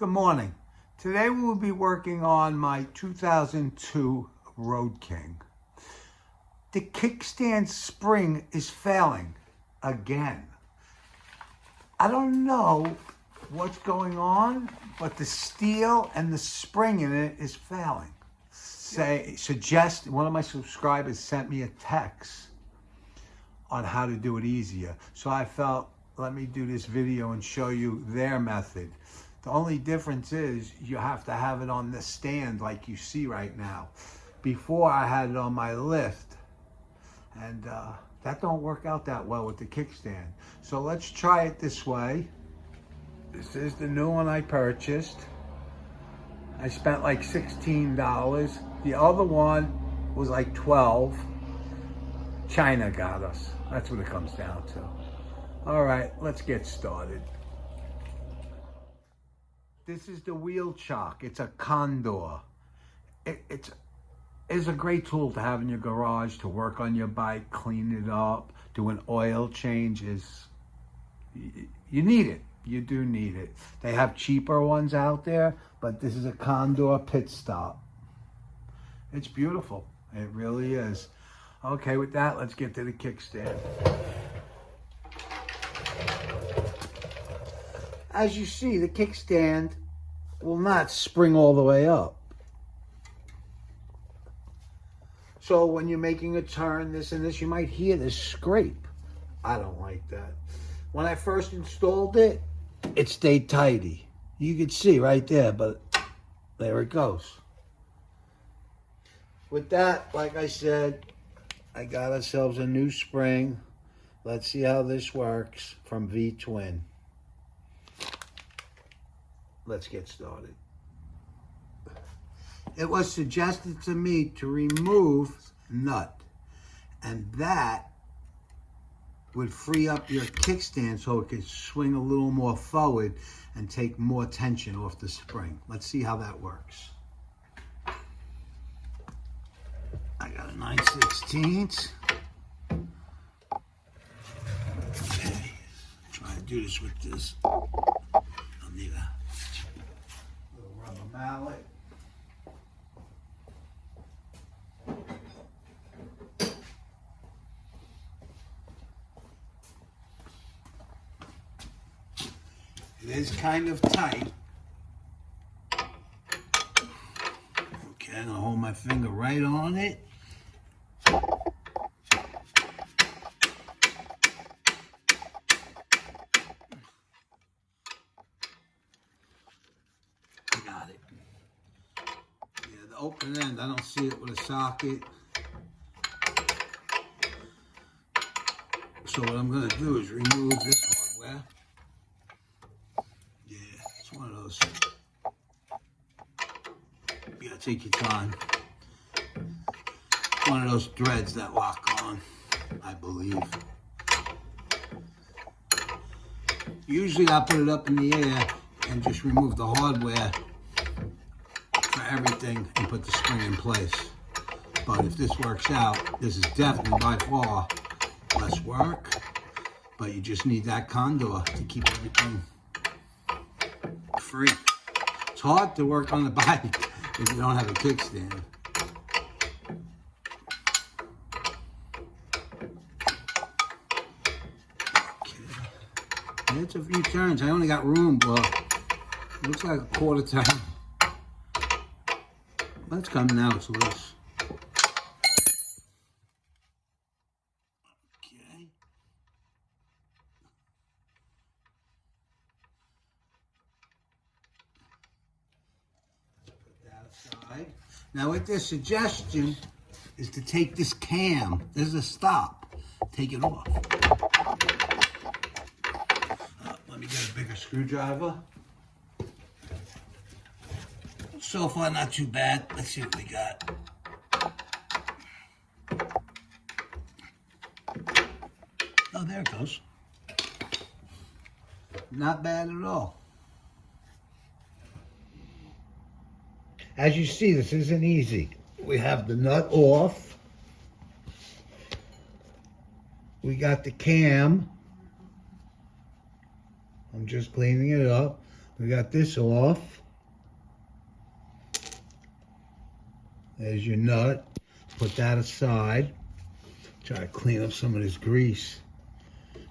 Good morning. Today we will be working on my 2002 Road King. The kickstand spring is failing again. I don't know what's going on, but the steel and the spring in it is failing. One of my subscribers sent me a text on how to do it easier. So I felt, let me do this video and show you their method. The only difference is you have to have it on the stand like you see right now. Before I had it on my lift, and that don't work out that well with the kickstand. So let's try it this way. This is the new one I purchased. I spent like $16. The other one was like $12. China got us. That's what it comes down to. All right, let's get started. This is the wheel chock. It's a condor. It's a great tool to have in your garage to work on your bike, clean it up, do an oil change. You need it. You do need it. They have cheaper ones out there, but this is a condor pit stop. It's beautiful. It really is. Okay, with that, let's get to the kickstand. As you see, the kickstand will not spring all the way up. So when you're making a turn, this and this, you might hear this scrape. I don't like that. When I first installed it, it stayed tidy. You could see right there, but there it goes. With that, like I said, I got ourselves a new spring. Let's see how this works from V-Twin. Let's get started. It was suggested to me to remove nut, and that would free up your kickstand so it could swing a little more forward and take more tension off the spring. Let's see how that works. I got a 9/16. Okay, try to do this with this. I'll need a little rubber mallet. It is kind of tight. Okay, I'm gonna hold my finger right on it. I got it. Yeah, the open end, I don't see it with a socket. So what I'm gonna do is remove this hardware. Yeah, it's one of those. You gotta take your time. One of those threads that lock on, I believe. Usually I put it up in the air and just remove the hardware for everything and put the spring in place. But if this works out, this is definitely by far less work, but you just need that condor to keep everything free. It's hard to work on the bike if you don't have a kickstand. Okay. It's a few turns. I only got room, but it looks like a quarter turn. Let's come now, it's loose. Okay. Put that aside. Now with this suggestion is to take this cam, there's a stop, take it off. Let me get a bigger screwdriver. So far not too bad. Let's see what we got. Oh, there it goes. Not bad at all. As you see, this isn't easy. We have the nut off. We got the cam. I'm just cleaning it up. We got this off. There's your nut. Put that aside. Try to clean up some of this grease.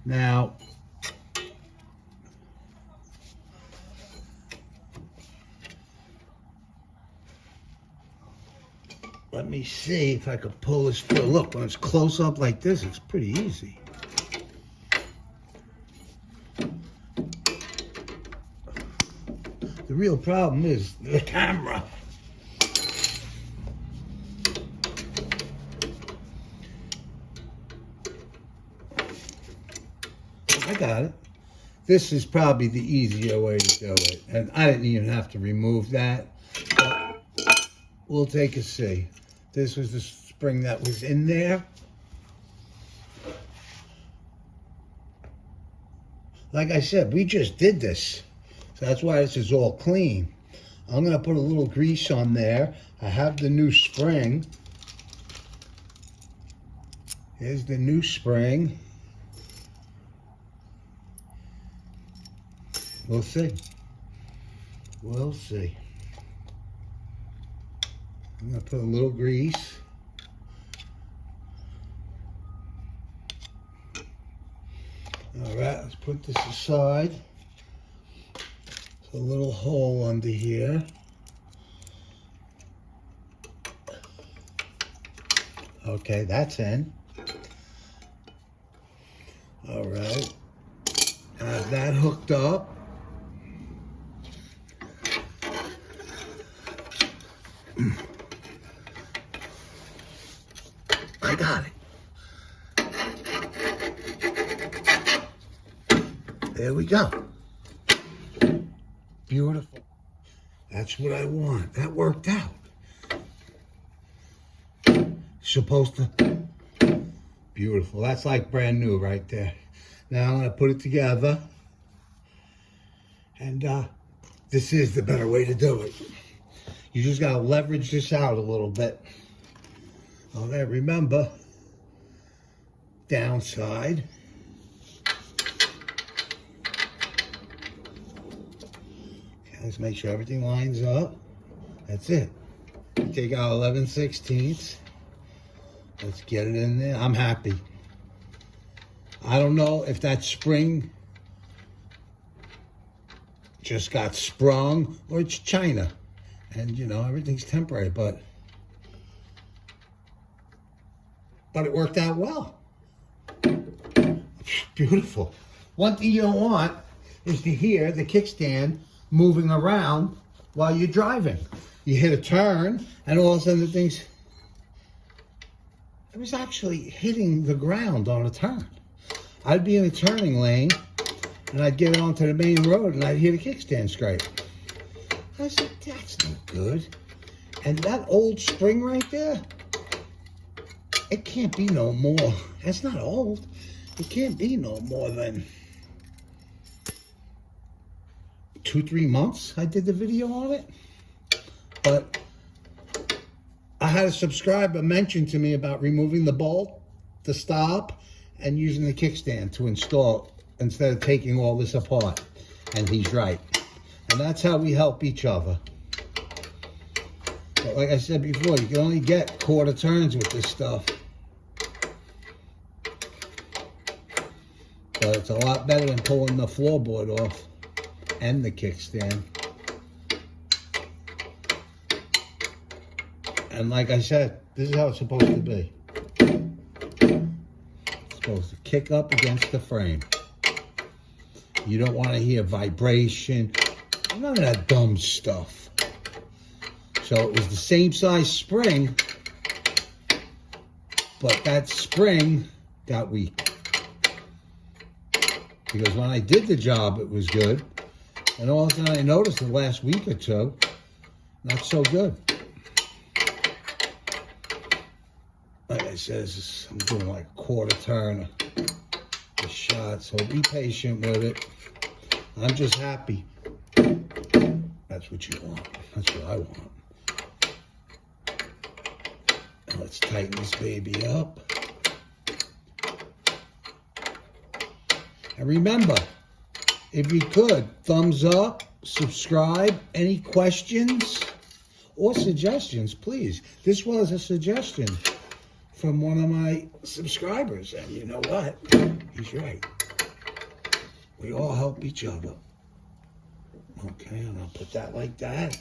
Now, let me see if I can pull this through. Look, when it's close up like this, it's pretty easy. The real problem is the camera. I got it. This is probably the easier way to do it. And I didn't even have to remove that. But we'll take a see. This was the spring that was in there. Like I said, we just did this. So that's why this is all clean. I'm going to put a little grease on there. I have the new spring. Here's the new spring. We'll see. We'll see. I'm going to put a little grease. All right, let's put this aside. There's a little hole under here. Okay, that's in. All right. I have that hooked up. I got it. There we go. Beautiful. That's what I want. That worked out. Supposed to. Beautiful. That's like brand new right there. Now I'm going to put it together. And this is the better way to do it. You just got to leverage this out a little bit. Okay, remember, downside. Okay, let's make sure everything lines up. That's it. Take out 11/16. Let's get it in there. I'm happy. I don't know if that spring just got sprung or it's China. And, you know, everything's temporary, but it worked out well. Beautiful. One thing you don't want is to hear the kickstand moving around while you're driving. You hit a turn, and all of a sudden the thing's... It was actually hitting the ground on a turn. I'd be in a turning lane, and I'd get onto the main road, and I'd hear the kickstand scrape. I said, that's no good. And that old spring right there, it can't be no more. It's not old. It can't be no more than 2-3 months I did the video on it. But I had a subscriber mention to me about removing the bolt, the stop, and using the kickstand to install instead of taking all this apart. And he's right. And that's how we help each other. But like I said before, you can only get quarter turns with this stuff. But it's a lot better than pulling the floorboard off and the kickstand. And like I said, this is how it's supposed to be. It's supposed to kick up against the frame. You don't want to hear vibration. None of that dumb stuff. So it was the same size spring, but that spring got weak. Because when I did the job, it was good. And all of a sudden I noticed the last week or two, not so good. Like I said, I'm doing like a quarter turn a shot, so be patient with it. I'm just happy. That's what you want. That's what I want. And let's tighten this baby up. And remember, if you could, thumbs up, subscribe. Any questions or suggestions, please. This was a suggestion from one of my subscribers. And you know what? He's right. We all help each other. Okay, and I'll put that like that.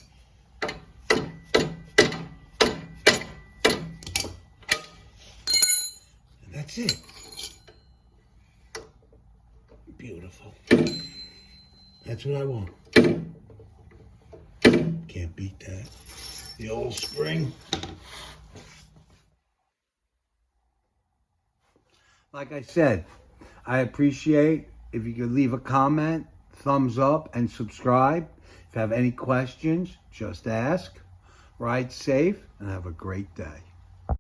And that's it. Beautiful. That's what I want. Can't beat that. The old spring. Like I said, I appreciate if you could leave a comment, thumbs up, and subscribe. If you have any questions, just ask. Ride safe and have a great day.